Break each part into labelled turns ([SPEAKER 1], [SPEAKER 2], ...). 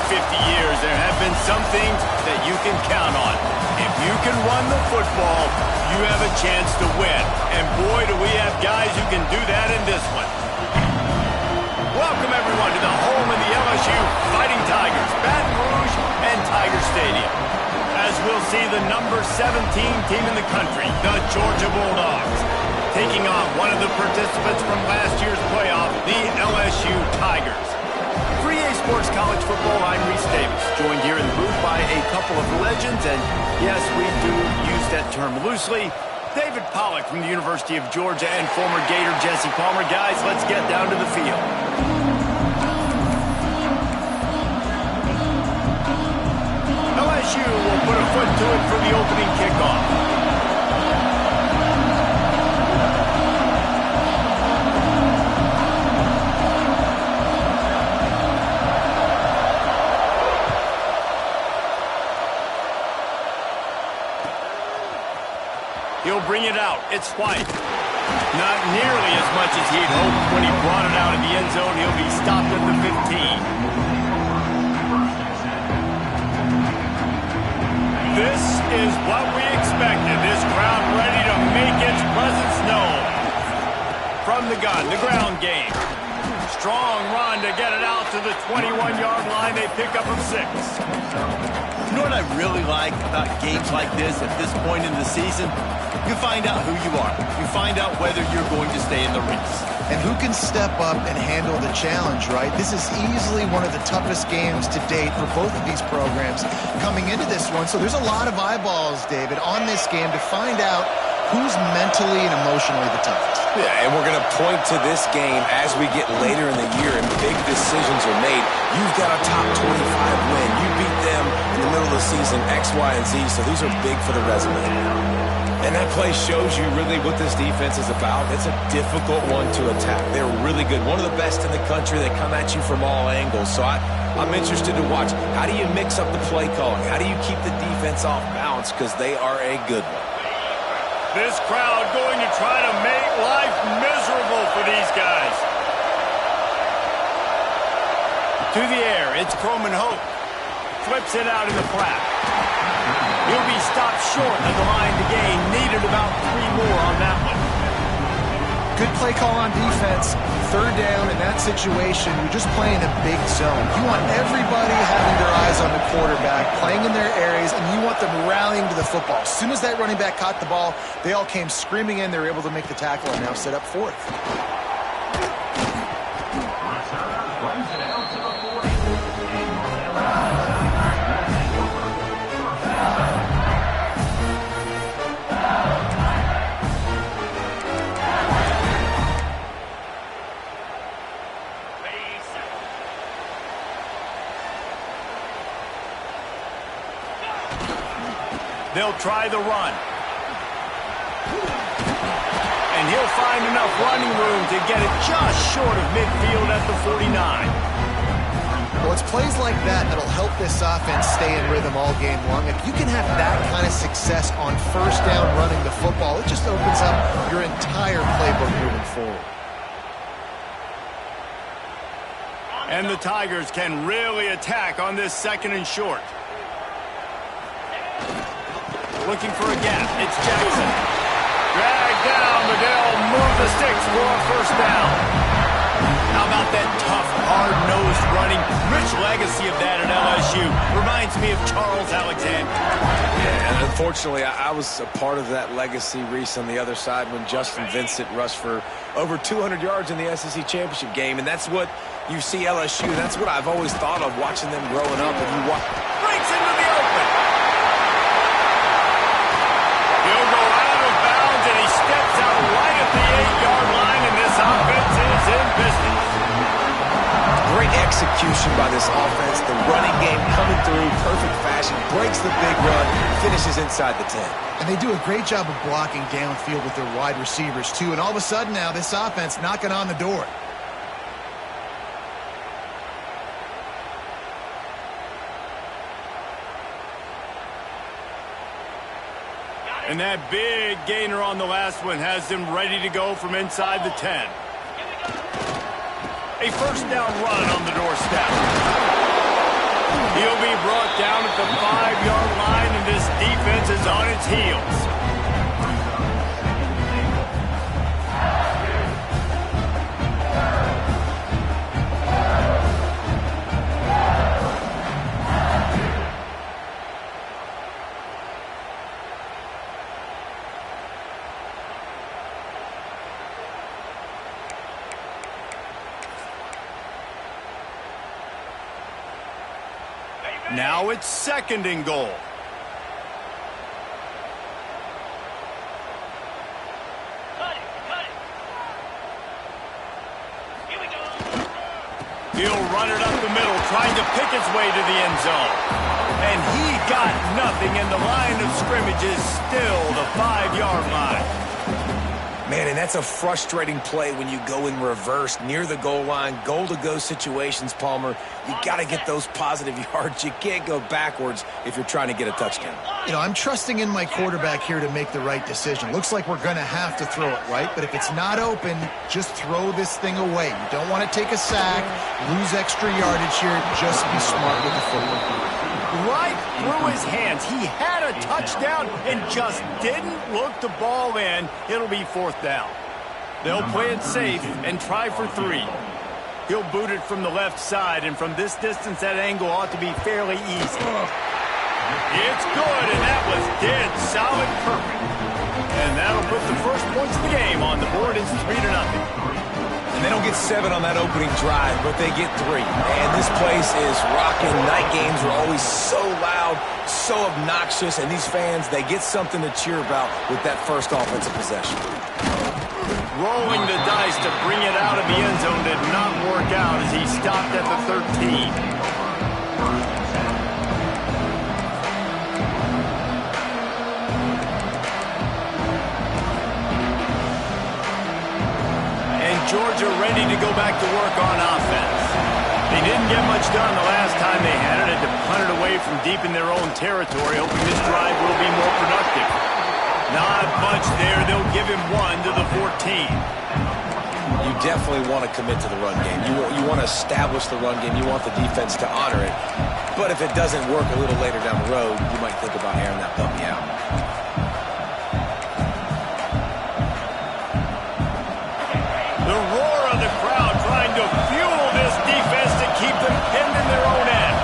[SPEAKER 1] 50 years, there have been some things that you can count on. If you can run the football, you have a chance to win. And boy, do we have guys who can do that in this one. Welcome, everyone, to the home of the LSU Fighting Tigers, Baton Rouge and Tiger Stadium. As we'll see the number 17 team in the country, the Georgia Bulldogs, taking on one of the participants from last year's playoff, the LSU Tigers. For EA Sports College Football, I'm Reese Davis, joined here in the booth by a couple of legends, and yes, we do use that term loosely. David Pollack from the University of Georgia and former Gator Jesse Palmer. Guys, let's get down to the field. LSU will put a foot to it for the opening kickoff. He'll bring it out. It's White. Not nearly as much as he'd hoped when he brought it out of the end zone. He'll be stopped at the 15. This is what we expected. This crowd ready to make its presence known. From the gun, the ground game. Strong run to get it out to the 21-yard line. They pick up of 6.
[SPEAKER 2] You know what I really like about games like this at this point in the season? You find out who you are. You find out whether you're going to stay in the race.
[SPEAKER 3] And who can step up and handle the challenge, right? This is easily one of the toughest games to date for both of these programs coming into this one. So there's a lot of eyeballs, David, on this game to find out who's mentally and emotionally the toughest.
[SPEAKER 4] Yeah, and we're going to point to this game as we get later in the year and big decisions are made. You've got a top 25 win. You beat them in the middle of the season, X, Y, and Z, so these are big for the resume. And that play shows you really what this defense is about. It's a difficult one to attack. They're really good. One of the best in the country. They come at you from all angles. So I'm interested to watch. How do you mix up the play calling? How do you keep the defense off balance? Because they are a good one.
[SPEAKER 1] This crowd going to try to make life miserable for these guys. To the air, it's Croman Hope. Flips it out in the flat. He'll be stopped short of the line to gain. Needed about 3 more on that one.
[SPEAKER 3] Good play call on defense. Third down in that situation, you're just playing a big zone. You want everybody having their eyes on the quarterback, playing in their areas, and you want them rallying to the football. As soon as that running back caught the ball, they all came screaming in. They were able to make the tackle and now set up fourth.
[SPEAKER 1] They'll try the run. And he'll find enough running room to get it just short of midfield at the 49.
[SPEAKER 3] Well, it's plays like that that'll help this offense stay in rhythm all game long. If you can have that kind of success on first down running the football, it just opens up your entire playbook moving forward.
[SPEAKER 1] And the Tigers can really attack on this second and short. Looking for a gap. It's Jackson. Dragged down, but they'll move the sticks for a first down. How about that tough, hard-nosed running? Rich legacy of that at LSU. Reminds me of Charles Alexander.
[SPEAKER 4] Yeah, and unfortunately, I was a part of that legacy, Reese, on the other side when Justin Vincent rushed for over 200 yards in the SEC championship game. And that's what you see LSU. That's what I've always thought of watching them growing up. And you watch.
[SPEAKER 1] Breaks into the open. He'll go out of bounds, and he steps out right at the 8-yard line, and this offense is in business.
[SPEAKER 4] Great execution by this offense. The running game coming through, perfect fashion, breaks the big run, finishes inside the 10.
[SPEAKER 3] And they do a great job of blocking downfield with their wide receivers, too. And all of a sudden now, this offense knocking on the door.
[SPEAKER 1] And that big gainer on the last one has them ready to go from inside the 10. A first down run on the doorstep. the 5-yard line, and this defense is on its heels. Now it's 2nd and goal. He'll run it up the middle, trying to pick its way to the end zone. And he got nothing, and the line of scrimmage is still the 5-yard line.
[SPEAKER 4] Man, and that's a frustrating play when you go in reverse near the goal line, goal-to-go situations, Palmer. You got to get those positive yards. You can't go backwards if you're trying to get a touchdown.
[SPEAKER 3] You know, I'm trusting in my quarterback here to make the right decision. Looks like we're going to have to throw it, right? But if it's not open, just throw this thing away. You don't want to take a sack, lose extra yardage here. Just be smart with the football.
[SPEAKER 1] Right through his hands. He had a touchdown and just didn't look the ball in. It'll be 4th down. They'll play it safe and try for 3. He'll boot it from the left side, and from this distance, that angle ought to be fairly easy. It's good, and that was dead solid perfect. And that'll put the first points of the game on the board. It's 3-0.
[SPEAKER 4] And they don't get 7 on that opening drive, but they get 3. And this place is rocking. Night games are always so loud, so obnoxious, and these fans, they get something to cheer about with that first offensive possession.
[SPEAKER 1] Rolling the dice to bring it out of the end zone did not work out as he stopped at the 13. Georgia ready to go back to work on offense. They didn't get much done the last time they had it. Had to punt it away from deep in their own territory, hoping this drive will be more productive. Not much there. They'll give him 1 to the 14.
[SPEAKER 4] You definitely want to commit to the run game. You want to establish the run game. You want the defense to honor it. But if it doesn't work a little later down the road, you might think about airing that puppy out.
[SPEAKER 1] The roar of the crowd trying to fuel this defense to keep them pinned in their own end.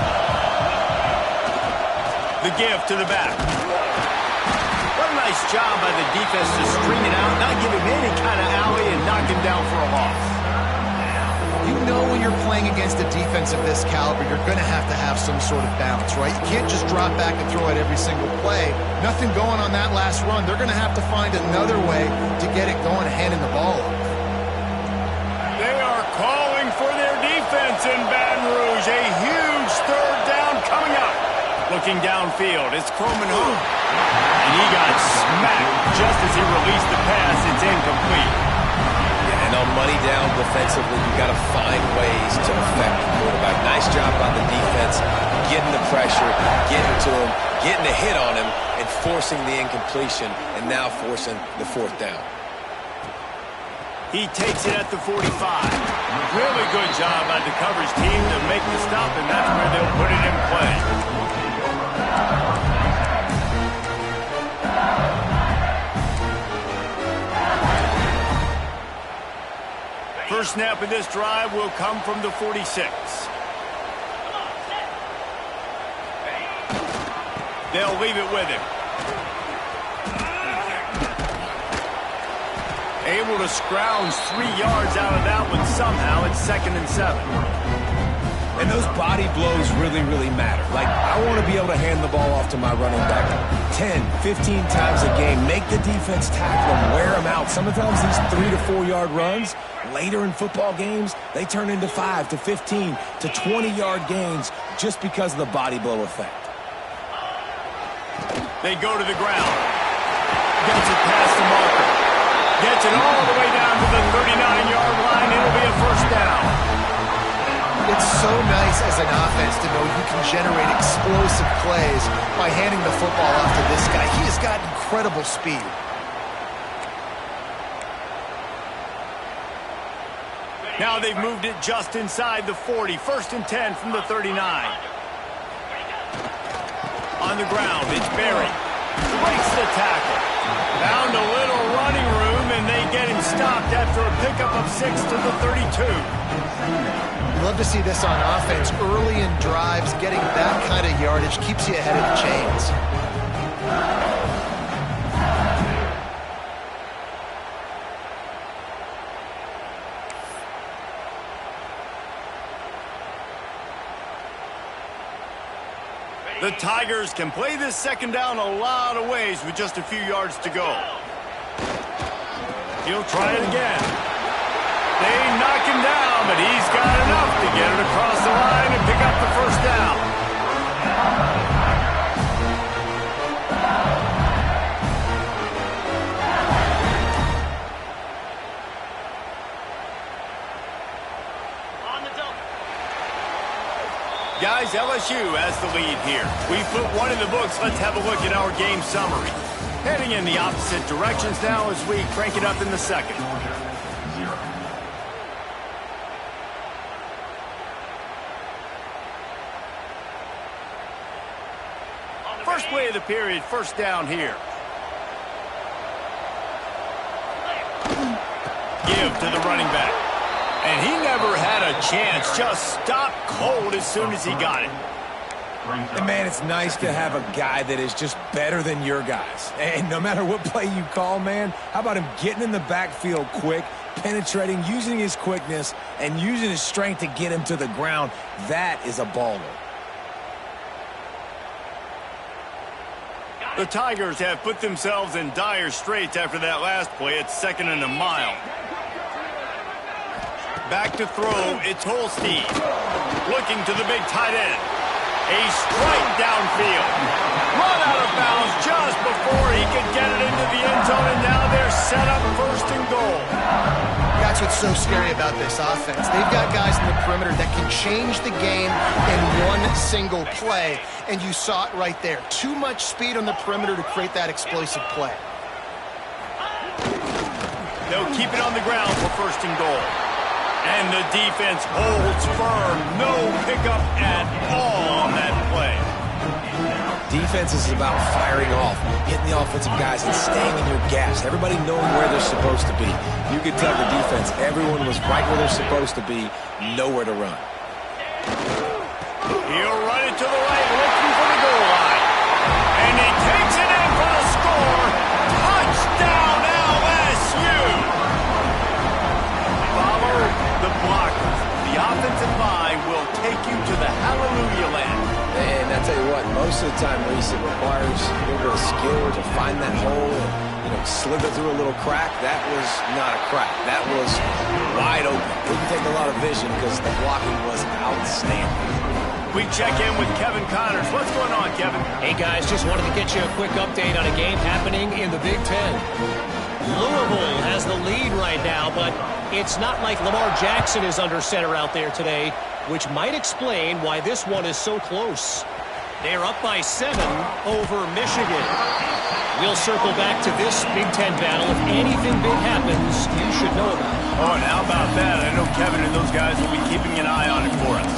[SPEAKER 1] The give to the back. What a nice job by the defense to string it out, not give him any kind of alley, and knock him down for a loss.
[SPEAKER 3] You know when you're playing against a defense of this caliber, you're going to have some sort of balance, right? You can't just drop back and throw it every single play. Nothing going on that last run. They're going to have to find another way to get it going, handing the ball off.
[SPEAKER 1] Calling for their defense in Baton Rouge. A huge 3rd down coming up. Looking downfield, it's Croman. And he got smacked just as he released the pass. It's incomplete.
[SPEAKER 4] Yeah, and on money down defensively, you got to find ways to affect the quarterback. Nice job by the defense, getting the pressure, getting to him, getting a hit on him, and forcing the incompletion, and now forcing the 4th down.
[SPEAKER 1] He takes it at the 45. Really good job by the coverage team to make the stop, and that's where they'll put it in play. First snap of this drive will come from the 46. They'll leave it with him. Able to scrounge 3 yards out of that one somehow. It's 2nd and 7.
[SPEAKER 4] And those body blows really, really matter. Like, I want to be able to hand the ball off to my running back 10, 15 times a game. Make the defense tackle them, wear them out. Sometimes these 3 to 4 yard runs, later in football games, they turn into 5 to 15 to 20-yard gains just because of the body blow effect.
[SPEAKER 1] They go to the ground. Gets it past the marker. Gets it all the way down to the 39-yard line. It'll be a 1st down.
[SPEAKER 3] It's so nice as an offense to know you can generate explosive plays by handing the football off to this guy. He has got incredible speed.
[SPEAKER 1] Now they've moved it just inside the 40. 1st and 10 from the 39. On the ground, it's Barry. Breaks the tackle. Found a little running room, and they get him stopped after a pickup of 6 to the 32.
[SPEAKER 3] Love to see this on offense. Early in drives, getting that kind of yardage keeps you ahead of the chains.
[SPEAKER 1] The Tigers can play this second down a lot of ways with just a few yards to go. He'll try it again. They knock him down, but he's got enough to get it across the line and pick up the first down. Guys, LSU has the lead here. We put one in the books. Let's have a look at our game summary. Heading in the opposite directions now as we crank it up in the second. First play of the period, first down here. Give to the running back. And he never had a chance. Just stopped cold as soon as he got it.
[SPEAKER 4] And, man, it's nice to have a guy that is just better than your guys. And no matter what play you call, man, how about him getting in the backfield quick, penetrating, using his quickness, and using his strength to get him to the ground. That is a baller.
[SPEAKER 1] The Tigers have put themselves in dire straits after that last play. It's 2nd and a mile. Back to throw, it's Holstein. Looking to the big tight end. A strike downfield. Run out of bounds just before he could get it into the end zone, and now they're set up 1st and goal.
[SPEAKER 3] That's what's so scary about this offense. They've got guys in the perimeter that can change the game in one single play, and you saw it right there. Too much speed on the perimeter to create that explosive play.
[SPEAKER 1] They'll keep it on the ground for 1st and goal. And the defense holds firm. No pickup at all on that play.
[SPEAKER 4] Defense is about firing off, hitting the offensive guys, and staying in your gaps. Everybody knowing where they're supposed to be. You could tell the defense, everyone was right where they're supposed to be, nowhere to run.
[SPEAKER 1] He'll run it to the right, looking for the goal line. And he takes it in for the score. Touchdown, LSU! Follow the blockers. The offensive line will take you to the hallelujah land.
[SPEAKER 4] And I tell you what, most of the time, Reese, it requires a little bit of skill to find that hole and, slither through a little crack. That was not a crack. That was wide open. It didn't take a lot of vision because the blocking was outstanding.
[SPEAKER 1] We check in with Kevin Connors. What's going on, Kevin?
[SPEAKER 5] Hey, guys, just wanted to get you a quick update on a game happening in the Big Ten. Louisville has the lead right now, but it's not like Lamar Jackson is under center out there today, which might explain why this one is so close. They're up by 7 over Michigan. We'll circle back to this Big Ten battle. If anything big happens, you should know about it.
[SPEAKER 1] Oh, and how about that? I know Kevin and those guys will be keeping an eye on it for us.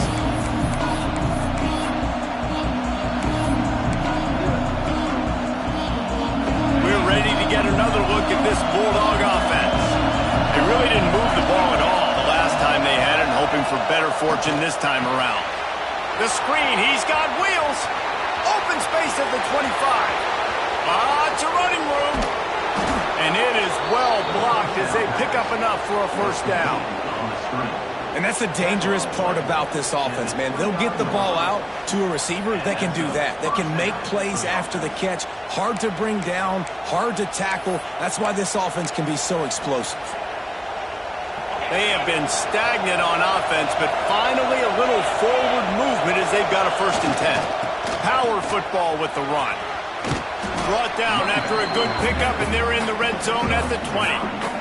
[SPEAKER 1] We're ready to get another look at this Bulldog offense. They really didn't move the ball at all the last time they had it, hoping for better fortune this time around. The screen, he's got wheels. Open space at the 25. Lots of running room. And it is well blocked as they pick up enough for a first down.
[SPEAKER 4] And that's the dangerous part about this offense, man. They'll get the ball out to a receiver. They can do that. They can make plays after the catch. Hard to bring down, hard to tackle. That's why this offense can be so explosive.
[SPEAKER 1] They have been stagnant on offense, but finally a little forward movement as they've got a 1st and 10. Power football with the run. Brought down after a good pickup, and they're in the red zone at the 20.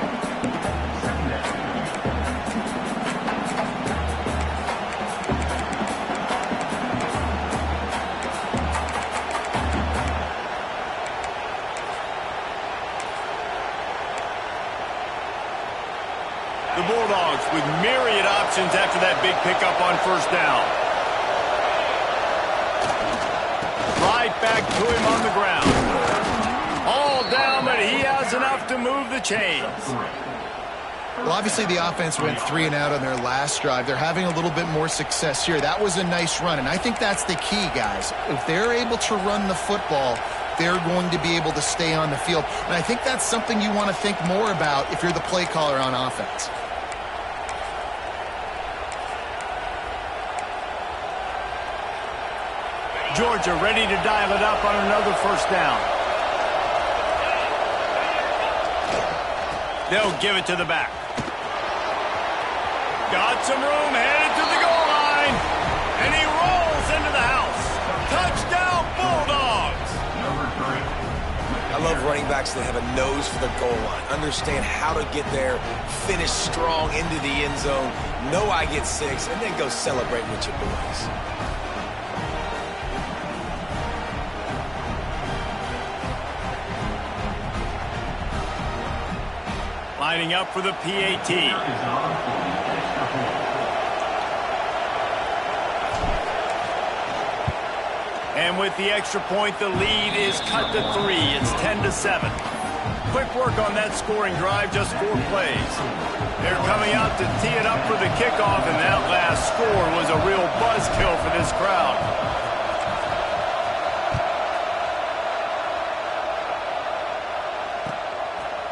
[SPEAKER 1] The Bulldogs with myriad options after that big pickup on 1st down. Right back to him on the ground. All down, but he has enough to move the chains.
[SPEAKER 3] Well, obviously the offense went 3 and out on their last drive. They're having a little bit more success here. That was a nice run, and I think that's the key, guys. If they're able to run the football, they're going to be able to stay on the field. And I think that's something you want to think more about if you're the play caller on offense.
[SPEAKER 1] Georgia ready to dial it up on another first down. They'll give it to the back. Got some room, headed to the goal line. And he rolls into the house. Touchdown, Bulldogs.
[SPEAKER 4] I love running backs that have a nose for the goal line. Understand how to get there, finish strong into the end zone, know I get 6, and then go celebrate with your boys.
[SPEAKER 1] Lining up for the PAT. And with the extra point, the lead is cut to 3. It's 10-7. Quick work on that scoring drive, just 4 plays. They're coming out to tee it up for the kickoff, and that last score was a real buzzkill for this crowd.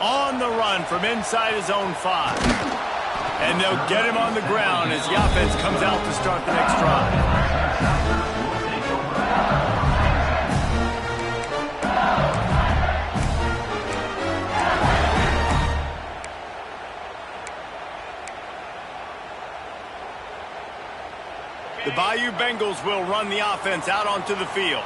[SPEAKER 1] On the run from inside his own 5. And they'll get him on the ground as the offense comes out to start the next drive. The Bayou Bengals will run the offense out onto the field.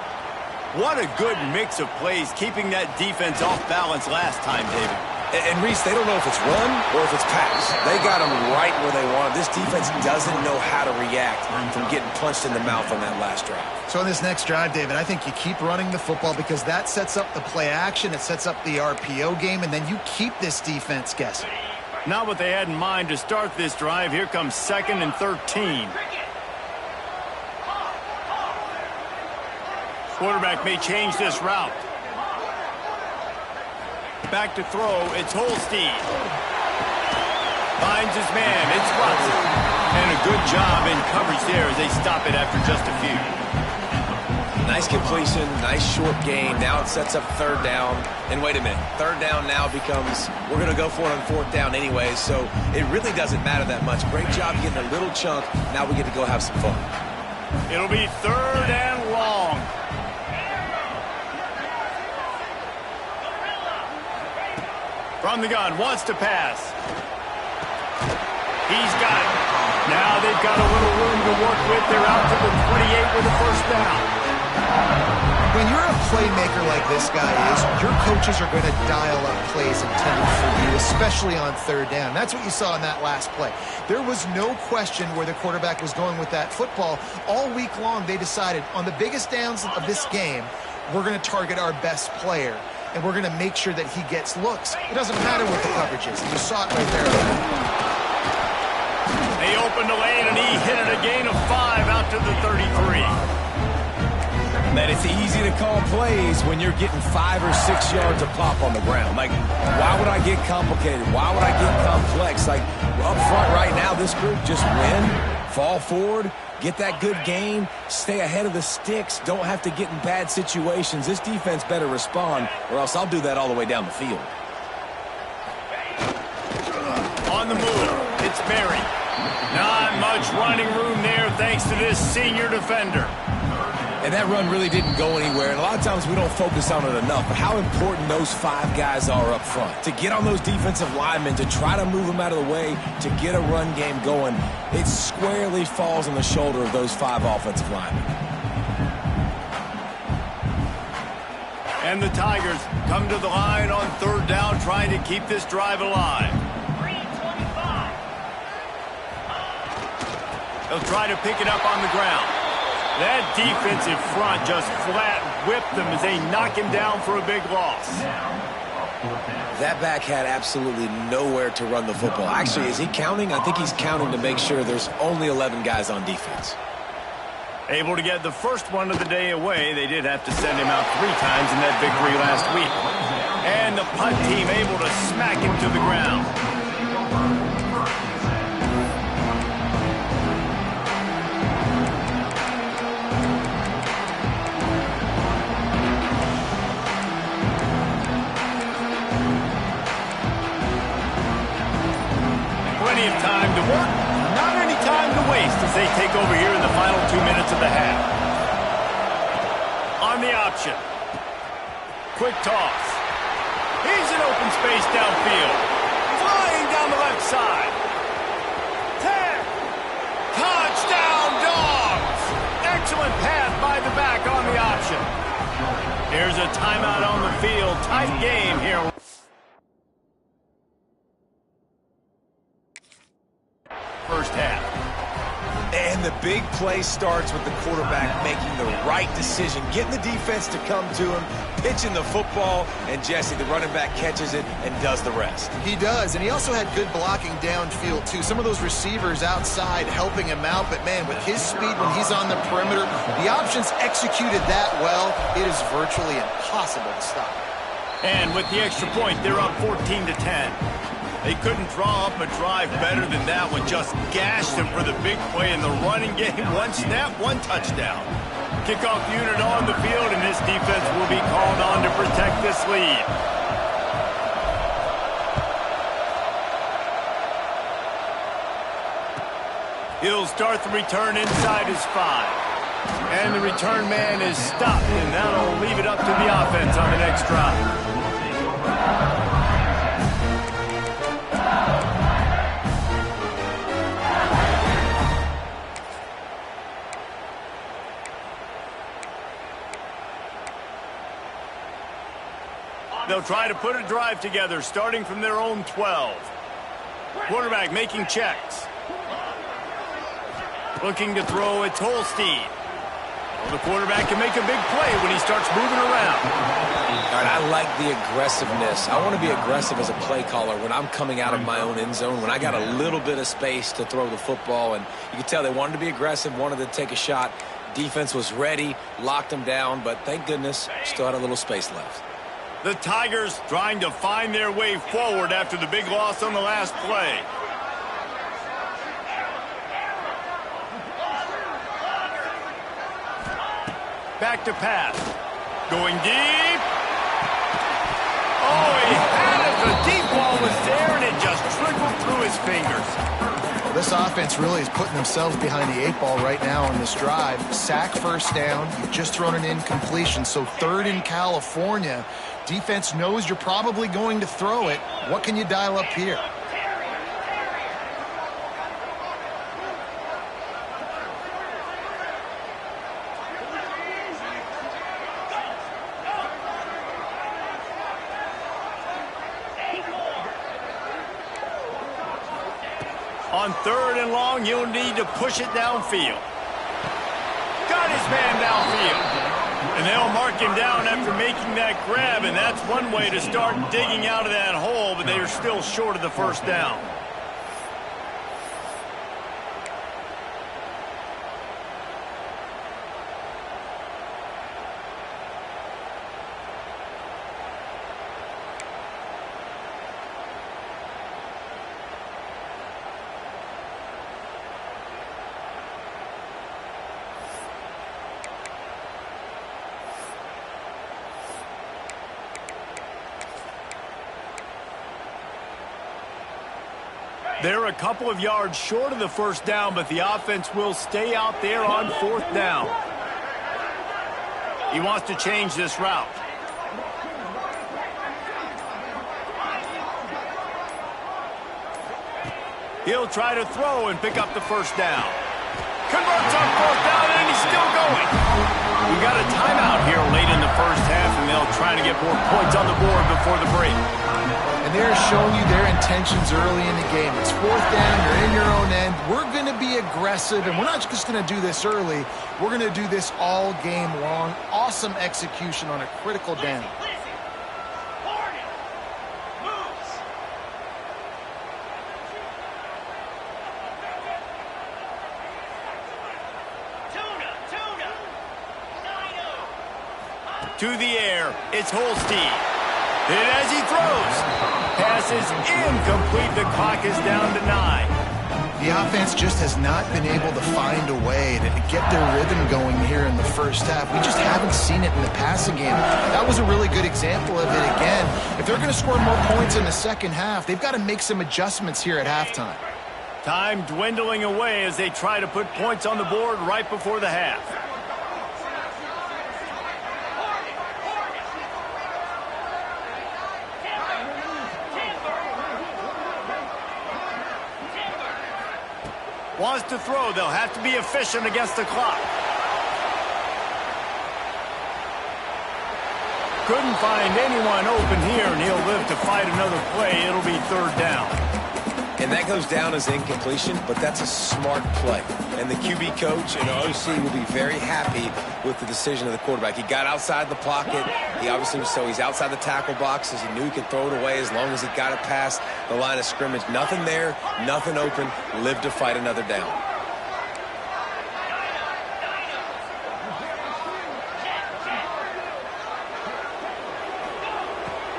[SPEAKER 1] What a good mix of plays, keeping that defense off balance last time, David.
[SPEAKER 4] And Reese, they don't know if it's run or if it's pass. They got them right where they want them. This defense doesn't know how to react from getting punched in the mouth on that last drive.
[SPEAKER 3] So on this next drive, David, I think you keep running the football because that sets up the play action, it sets up the RPO game, and then you keep this defense guessing.
[SPEAKER 1] Not what they had in mind to start this drive. Here comes 2nd and 13. Quarterback may change this route. Back to throw, it's Holstein. Finds his man, it's Watson. And a good job in coverage there as they stop it after just a few.
[SPEAKER 4] Nice completion, nice short gain. Now it sets up 3rd down. And wait a minute, 3rd down now becomes, we're going to go for it on 4th down anyway, so it really doesn't matter that much. Great job getting a little chunk. Now we get to go have some fun.
[SPEAKER 1] It'll be 3rd and long. From the gun, wants to pass. He's got it. Now they've got a little room to work with. They're out to the 28 with a first down.
[SPEAKER 3] When you're a playmaker like this guy is, your coaches are going to dial up plays intended for you, especially on 3rd down. That's what you saw in that last play. There was no question where the quarterback was going with that football. All week long, they decided on the biggest downs of this game, we're going to target our best player. And we're going to make sure that he gets looks. It doesn't matter what the coverage is. You saw it right there.
[SPEAKER 1] They opened the lane, and he hit it a gain of 5 out to the 33.
[SPEAKER 4] Man, it's easy to call plays when you're getting 5 or 6 yards of pop on the ground. Like, why would I get complicated? Why would I get complex? Like, up front right now, this group just win, fall forward, get that good gain, stay ahead of the sticks, don't have to get in bad situations. This defense better respond, or else I'll do that all the way down the field.
[SPEAKER 1] On the move, it's Berry. Not much running room there thanks to this senior defender.
[SPEAKER 4] And that run really didn't go anywhere, and a lot of times we don't focus on it enough, but how important those 5 guys are up front. To get on those defensive linemen, to try to move them out of the way, to get a run game going, it squarely falls on the shoulder of those 5 offensive linemen.
[SPEAKER 1] And the Tigers come to the line on 3rd down, trying to keep this drive alive. They'll try to pick it up on the ground. That defensive front just flat whipped them as they knock him down for a big loss.
[SPEAKER 4] That back had absolutely nowhere to run the football. Actually, is he counting? I think he's counting to make sure there's only 11 guys on defense.
[SPEAKER 1] Able to get the first one of the day away. They did have to send him out 3 times in that victory last week. And the punt team able to smack him to the ground. Plenty of time to work. Not any time to waste as they take over here in the final 2 minutes of the half. On the option. Quick toss. He's in open space downfield. Flying down the left side. 10. Touchdown, Dogs! Excellent pass by the back on the option. Here's a timeout on the field. Tight game here. First half.
[SPEAKER 4] And the big play starts with the quarterback making the right decision, getting the defense to come to him, pitching the football, and Jesse, the running back, catches it and does the rest.
[SPEAKER 3] He does, and he also had good blocking downfield, too. Some of those receivers outside helping him out, but, man, with his speed when he's on the perimeter, the options executed that well, it is virtually impossible to stop.
[SPEAKER 1] And with the extra point, they're up 14-10. They couldn't draw up a drive better than that one. Just gashed him for the big play in the running game. 1 snap, 1 touchdown. Kickoff unit on the field, and this defense will be called on to protect this lead. He'll start the return inside his 5. And the return man is stopped, and that'll leave it up to the offense on the next drive. They'll try to put a drive together, starting from their own 12. Quarterback making checks. Looking to throw, it's Holstein. Well, the quarterback can make a big play when he starts moving around.
[SPEAKER 4] All right, I like the aggressiveness. I want to be aggressive as a play caller when I'm coming out of my own end zone, when I got a little bit of space to throw the football. And you can tell they wanted to be aggressive, wanted to take a shot. Defense was ready, locked them down, but thank goodness, still had a little space left.
[SPEAKER 1] The Tigers trying to find their way forward after the big loss on the last play. Back to pass. Going deep. Oh, he had it. The deep ball was there, and it just trickled through his fingers.
[SPEAKER 3] Well, this offense really is putting themselves behind the 8 ball right now on this drive. Sack first down. You've just thrown an incompletion, so 3rd in California. Defense knows you're probably going to throw it. What can you dial up here?
[SPEAKER 1] On 3rd and long, you'll need to push it downfield. Got his man downfield. And they'll mark him down after making that grab, and that's one way to start digging out of that hole, but they are still short of the first down. They're a couple of yards short of the first down, but the offense will stay out there on 4th down. He wants to change this route. He'll try to throw and pick up the first down. Converts on 4th down, and he's still going. We got a timeout here late in the first half, and they'll try to get more points on the board before the break.
[SPEAKER 3] And they're showing you their intentions early in the game. It's 4th down, you're in your own end. We're going to be aggressive, and we're not just going to do this early. We're going to do this all game long. Awesome execution on a critical down.
[SPEAKER 6] Tuna.
[SPEAKER 1] To the air, it's Holstein. Hit as he throws. Pass is incomplete. The clock is down to 9.
[SPEAKER 3] The offense just has not been able to find a way to get their rhythm going here in the first half. We just haven't seen it in the passing game. That was a really good example of it again. If they're going to score more points in the second half, they've got to make some adjustments here at halftime.
[SPEAKER 1] Time dwindling away as they try to put points on the board right before the half. Wants to throw. They'll have to be efficient against the clock. Couldn't find anyone open here, and he'll live to fight another play. It'll be 3rd down.
[SPEAKER 4] And that goes down as incompletion, but that's a smart play. And the QB coach and OC will be very happy with the decision of the quarterback. He got outside the pocket. He obviously, so he's outside the tackle boxes. He knew he could throw it away as long as he got it past the line of scrimmage. Nothing there, nothing open. Live to fight another down.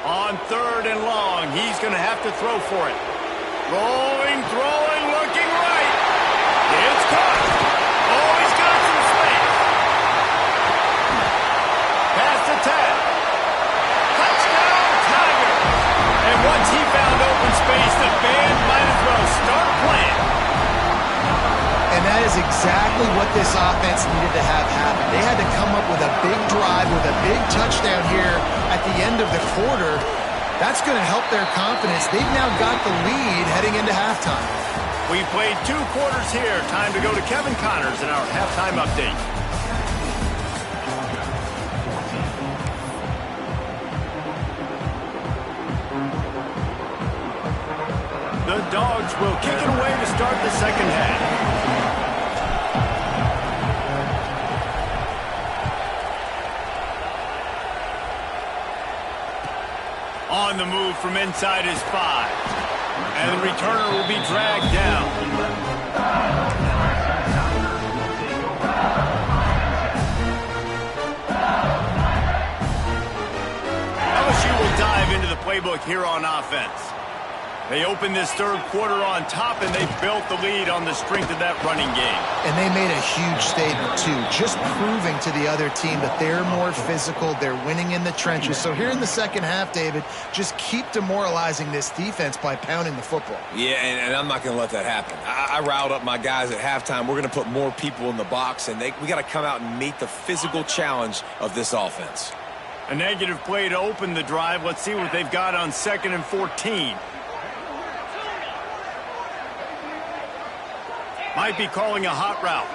[SPEAKER 1] On 3rd and long, he's going to have to throw for it. Rolling, throwing, looking right. It's caught. Oh, he's got some space. Past the 10. Touchdown, Tiger. And once he found open space, the band might as well start playing.
[SPEAKER 3] And that is exactly what this offense needed to have happen. They had to come up with a big drive with a big touchdown here at the end of the quarter. That's going to help their confidence. They've now got the lead heading into halftime.
[SPEAKER 1] We've played 2 quarters here. Time to go to Kevin Connors in our halftime update. The Dogs will kick it away to start the second half. On the move from inside his 5. And the returner will be dragged down. LSU will dive into the playbook here on offense. They opened this 3rd quarter on top, and they built the lead on the strength of that running game.
[SPEAKER 3] And they made a huge statement, too, just proving to the other team that they're more physical, they're winning in the trenches. So here in the second half, David, just keep demoralizing this defense by pounding the football.
[SPEAKER 4] Yeah, and I'm not going to let that happen. I riled up my guys at halftime. We're going to put more people in the box, and we got to come out and meet the physical challenge of this offense.
[SPEAKER 1] A negative play to open the drive. Let's see what they've got on 2nd and 14. Might be calling a hot route.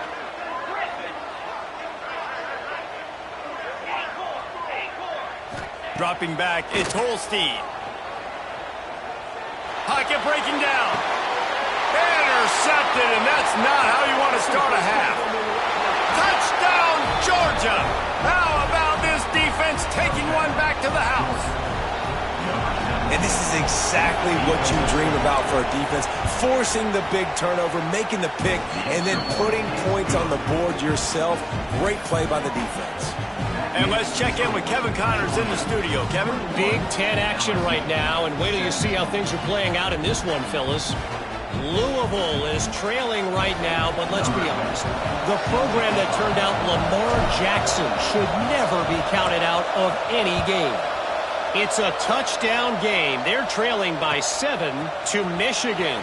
[SPEAKER 1] Dropping back, it's Holstein. Pocket breaking down. Intercepted, and that's not how you want to start a half. Touchdown, Georgia! How about this defense taking one back to the house?
[SPEAKER 4] And this is exactly what you dream about for a defense. Forcing the big turnover, making the pick, and then putting points on the board yourself. Great play by the defense.
[SPEAKER 1] And let's check in with Kevin Connors in the studio. Kevin?
[SPEAKER 5] Big Ten action right now, and wait till you see how things are playing out in this one, fellas. Louisville is trailing right now, but let's be honest. The program that turned out Lamar Jackson should never be counted out of any game. It's a touchdown game. They're trailing by 7 to Michigan.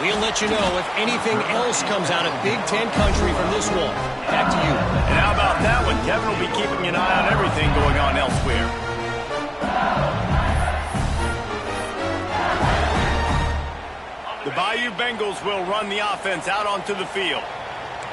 [SPEAKER 5] We'll let you know if anything else comes out of Big Ten country from this one. Back to you.
[SPEAKER 1] And how about that one? Kevin will be keeping an eye on everything going on elsewhere. The Bayou Bengals will run the offense out onto the field.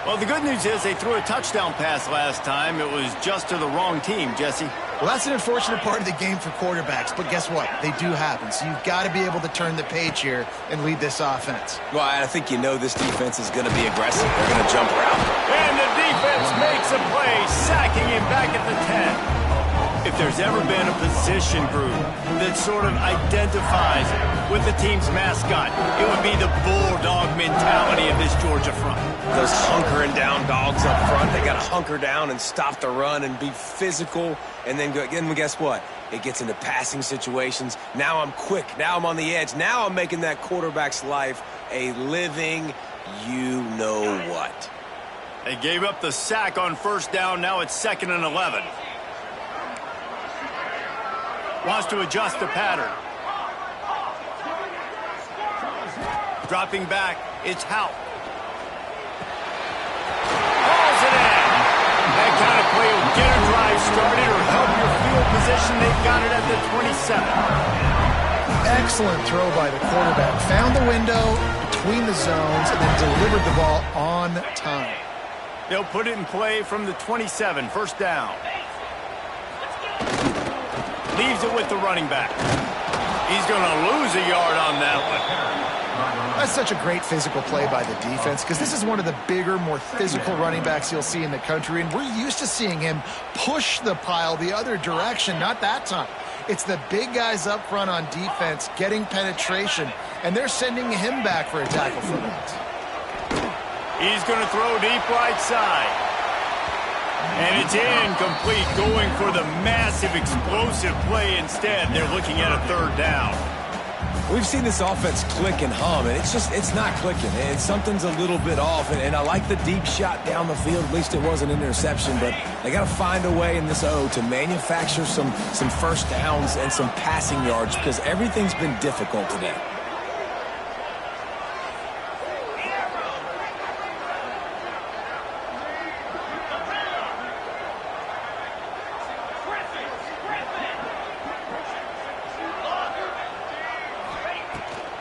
[SPEAKER 1] Well, the good news is they threw a touchdown pass last time. It was just to the wrong team, Jesse.
[SPEAKER 3] Well, that's an unfortunate part of the game for quarterbacks, but guess what? They do happen, so you've got to be able to turn the page here and lead this offense.
[SPEAKER 4] Well, I think you know this defense is going to be aggressive. They're going to jump around.
[SPEAKER 1] And the defense makes a play, sacking him back at the 10. If If there's ever been a position group that sort of identifies with the team's mascot, it would be the bulldog mentality of this Georgia front.
[SPEAKER 4] Those hunkering down dogs up front, they got to hunker down and stop the run and be physical. And then guess what? It gets into passing situations. Now I'm quick. Now I'm on the edge. Now I'm making that quarterback's life a living you-know-what.
[SPEAKER 1] They gave up the sack on first down. Now it's 2nd and 11. Wants to adjust the pattern. Dropping back, it's Hout. Hauls it in. That kind of play will get a drive started or help your field position. They've got it at the 27.
[SPEAKER 3] Excellent throw by the quarterback. Found the window between the zones and then delivered the ball on time.
[SPEAKER 1] They'll put it in play from the 27, first down. Leaves it with the running back. He's going to lose a yard on that one.
[SPEAKER 3] That's such a great physical play by the defense because this is one of the bigger, more physical running backs you'll see in the country, and we're used to seeing him push the pile the other direction. Not that time. It's the big guys up front on defense getting penetration, and they're sending him back for a tackle for loss.
[SPEAKER 1] He's going to throw deep right side. And it's incomplete, going for the massive, explosive play instead. They're looking at a 3rd down.
[SPEAKER 4] We've seen this offense click and hum, and it's not clicking. And something's a little bit off, and I like the deep shot down the field. At least it was an interception, but they got to find a way in this O to manufacture some first downs and some passing yards because everything's been difficult today.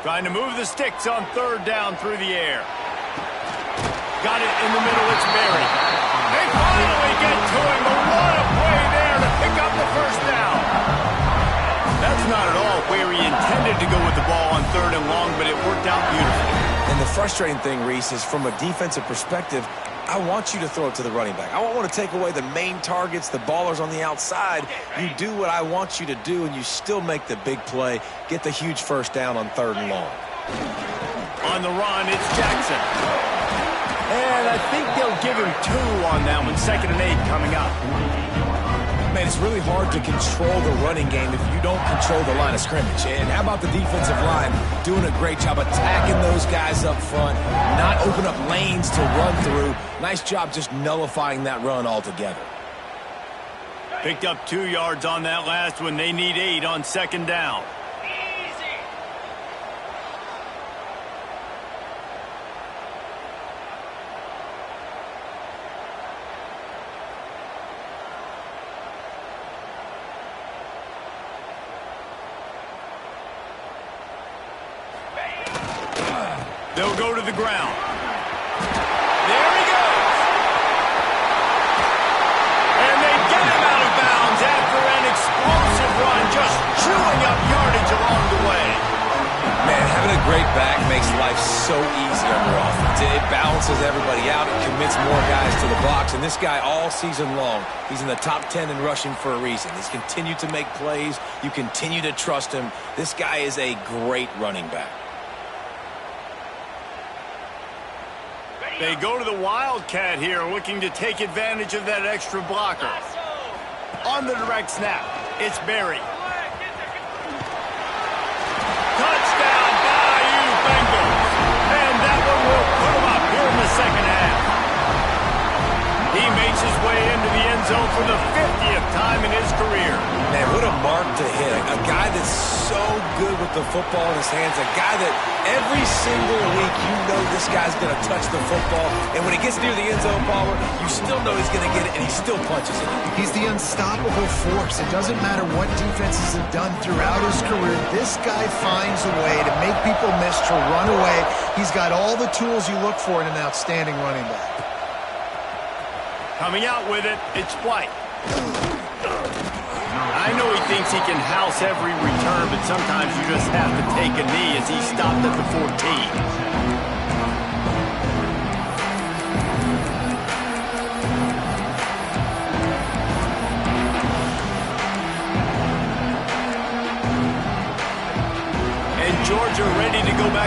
[SPEAKER 1] Trying to move the sticks on 3rd down through the air. Got it in the middle, it's Berry. They finally get to him, but what a play there to pick up the first down. That's not at all where he intended to go with the ball on 3rd and long, but it worked out beautifully.
[SPEAKER 4] And the frustrating thing, Reese, is from a defensive perspective, I want you to throw it to the running back. I don't want to take away the main targets, the ballers on the outside. You do what I want you to do, and you still make the big play, get the huge first down on 3rd and long.
[SPEAKER 1] On the run, it's Jackson. And I think they'll give him 2 on that one. 2nd and 8 coming up.
[SPEAKER 4] Man, it's really hard to control the running game if you don't control the line of scrimmage. And how about the defensive line doing a great job attacking those guys up front, not open up lanes to run through. Nice job just nullifying that run altogether.
[SPEAKER 1] Picked up 2 yards on that last one. They need 8 on 2nd down. They'll go to the ground. There he goes. And they get him out of bounds after an explosive run, just chewing up yardage along the way.
[SPEAKER 4] Man, having a great back makes life so easy on your offense. It balances everybody out. It commits more guys to the box. And this guy all season long, he's in the top 10 in rushing for a reason. He's continued to make plays. You continue to trust him. This guy is a great running back.
[SPEAKER 1] They go to the Wildcat here, looking to take advantage of that extra blocker. On the direct snap, it's Berry. Touchdown, Bayou Bengals. And that one will put them up here in the 2nd half. He makes his way into the end zone for the 50th time in his career.
[SPEAKER 4] Man, what a mark to hit. A guy that's so good with the football in his hands. A guy that every single week you know this guy's going to touch the football. And when he gets near the end zone, Palmer, you still know he's going to get it, and he still punches it.
[SPEAKER 3] He's the unstoppable force. It doesn't matter what defenses have done throughout his career. This guy finds a way to make people miss, to run away. He's got all the tools you look for in an outstanding running back.
[SPEAKER 1] Coming out with it, it's White. I know he thinks he can house every return, but sometimes you just have to take a knee as he stopped at the 14.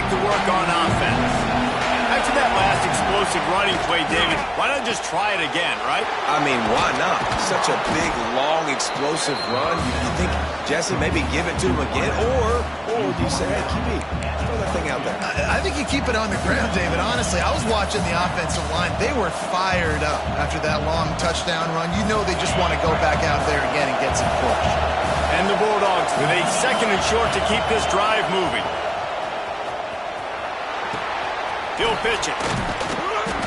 [SPEAKER 1] back to work on offense. After that last explosive running play, David, why not just try it again, right?
[SPEAKER 4] I mean, why not? Such a big, long, explosive run. You think, Jesse, maybe give it to him again? Or do you say, hey, QB, throw that thing out there?
[SPEAKER 3] I think you keep it on the ground, David. Honestly, I was watching the offensive line. They were fired up after that long touchdown run. You know they just want to go back out there again and get some push.
[SPEAKER 1] And the Bulldogs with a 2nd and short to keep this drive moving. He'll pitch it.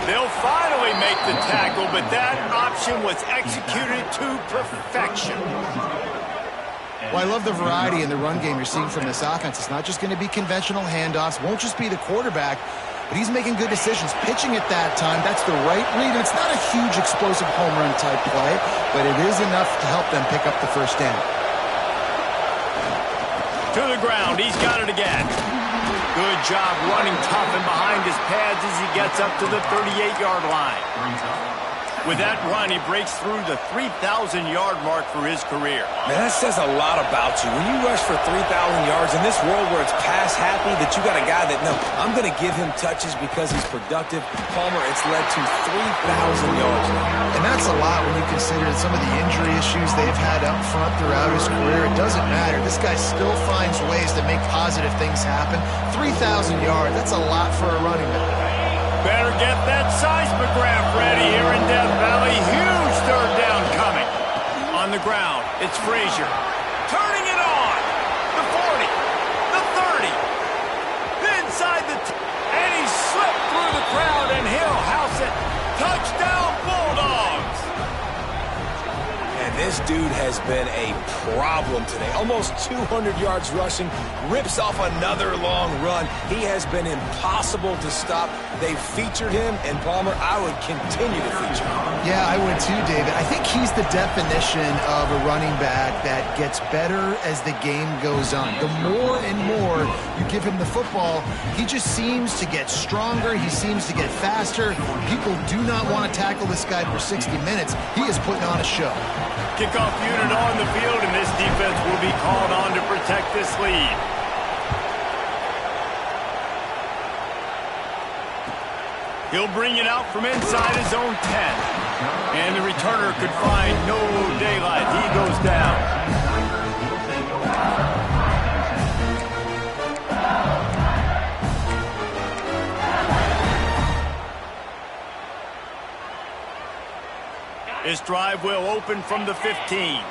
[SPEAKER 1] They'll finally make the tackle, but that option was executed to perfection.
[SPEAKER 3] Well, I love the variety in the run game you're seeing from this offense. It's not just going to be conventional handoffs. Won't just be the quarterback, but he's making good decisions. Pitching at that time, that's the right read. And it's not a huge explosive home run type play, but it is enough to help them pick up the first down.
[SPEAKER 1] To the ground. He's got it again. Good job running tough and behind his pads as he gets up to the 38-yard line. With that run, he breaks through the 3,000-yard mark for his career.
[SPEAKER 4] Man, that says a lot about you. When you rush for 3,000 yards in this world where it's pass happy, that you got a guy that, no, I'm going to give him touches because he's productive. Palmer, it's led to 3,000 yards now.
[SPEAKER 3] And that's a lot when you consider some of the injury issues they've had up front throughout his career. It doesn't matter. This guy still finds ways to make positive things happen. 3,000 yards, that's a lot for a running back.
[SPEAKER 1] Better get that seismograph ready here in Death Valley. Huge 3rd down coming. On the ground, it's Frazier. Turning it on. The 40. The 30. Inside the... and he slipped through the crowd, and he'll house it. Touchdown, Bulldogs.
[SPEAKER 4] And this dude has been a problem today. Almost 200 yards rushing. Rips off another long run. He has been impossible to stop. They featured him, and Palmer, I would continue to feature him.
[SPEAKER 3] Yeah, I would too, David. I think he's the definition of a running back that gets better as the game goes on. The more and more you give him the football, he just seems to get stronger. He seems to get faster. People do not want to tackle this guy for 60 minutes. He is putting on a show.
[SPEAKER 1] Kickoff unit on the field, and this defense will be called on to protect this lead. He'll bring it out from inside his own 10. And the returner could find no daylight. He goes down. This drive will open from the 15.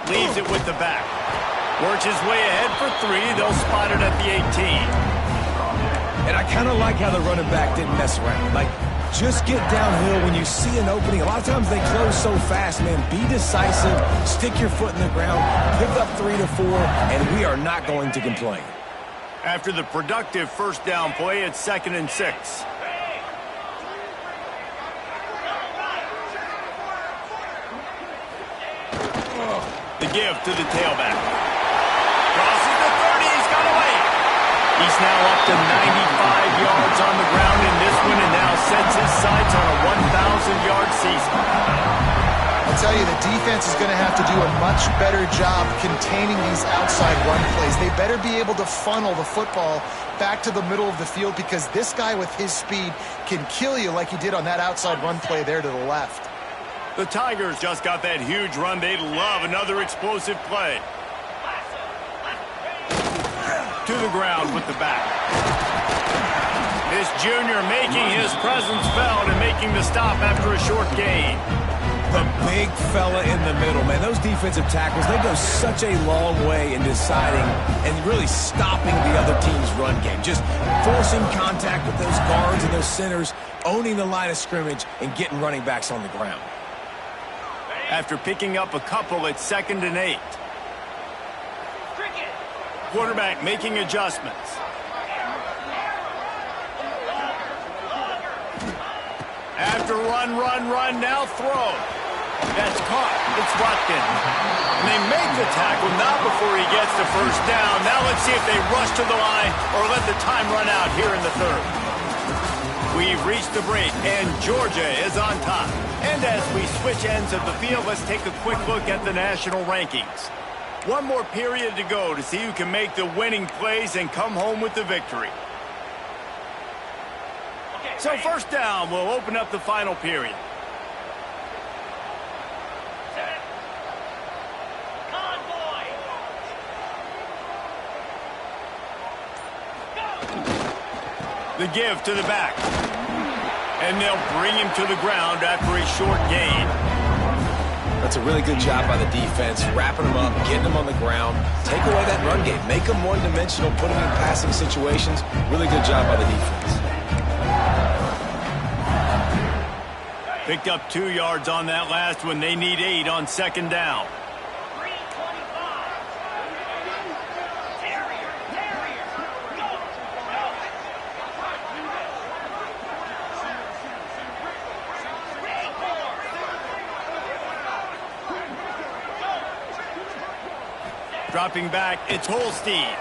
[SPEAKER 1] Leaves it with the back. Works his way ahead for 3. They'll spot it at the 18.
[SPEAKER 4] And I kind of like how the running back didn't mess around. Like, just get downhill when you see an opening. A lot of times they close so fast, man. Be decisive. Stick your foot in the ground. Pick up 3 to 4, and we are not going to complain.
[SPEAKER 1] After the productive 1st down play, it's 2nd and 6. The give to the tailback. Crosses the 30. He's got away. He's now up to 95 yards on the ground in this one and now sets his sights on a 1,000-yard season.
[SPEAKER 3] I'll tell you, the defense is going to have to do a much better job containing these outside run plays. They better be able to funnel the football back to the middle of the field because this guy with his speed can kill you like he did on that outside run play there to the left.
[SPEAKER 1] The Tigers just got that huge run. They'd love another explosive play. To the ground with the back. This junior making his presence felt and making the stop after a short gain.
[SPEAKER 4] The big fella in the middle, man. Those defensive tackles, they go such a long way in deciding and really stopping the other team's run game. Just forcing contact with those guards and those centers, owning the line of scrimmage, and getting running backs on the ground.
[SPEAKER 1] After picking up a couple, it's 2nd and 8. Quarterback making adjustments. After run, now throw. That's caught. It's Watkins. And they make the tackle, not before he gets the 1st down. Now let's see if they rush to the line or let the time run out here in the 3rd. We've reached the break, and Georgia is on top. And as we switch ends of the field, let's take a quick look at the national rankings. One more period to go to see who can make the winning plays and come home with the victory. So first down will open up the final period. The give to the back. And they'll bring him to the ground after a short gain.
[SPEAKER 4] That's a really good job by the defense, wrapping them up, getting them on the ground. Take away that run game. Make them one-dimensional, put them in passing situations. Really good job by the defense.
[SPEAKER 1] Picked up 2 yards on that last one. They need 8 on second down. Dropping back, it's Holstein.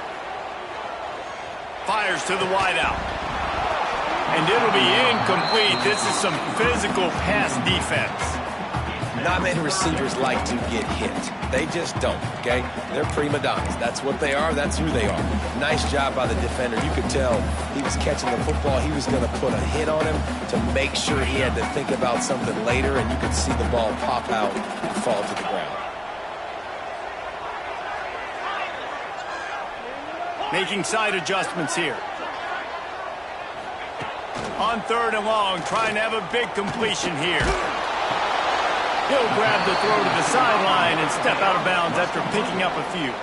[SPEAKER 1] Fires to the wideout. And it'll be incomplete. This is some physical pass defense.
[SPEAKER 4] Not many receivers like to get hit. They just don't, okay? They're prima donnas. That's what they are. That's who they are. Nice job by the defender. You could tell he was catching the football. He was going to put a hit on him to make sure he had to think about something later, and you could see the ball pop out and fall to the ground.
[SPEAKER 1] Making side adjustments here. On third and long, trying to have a big completion here. He'll grab the throw to the sideline and step out of bounds after picking up a few.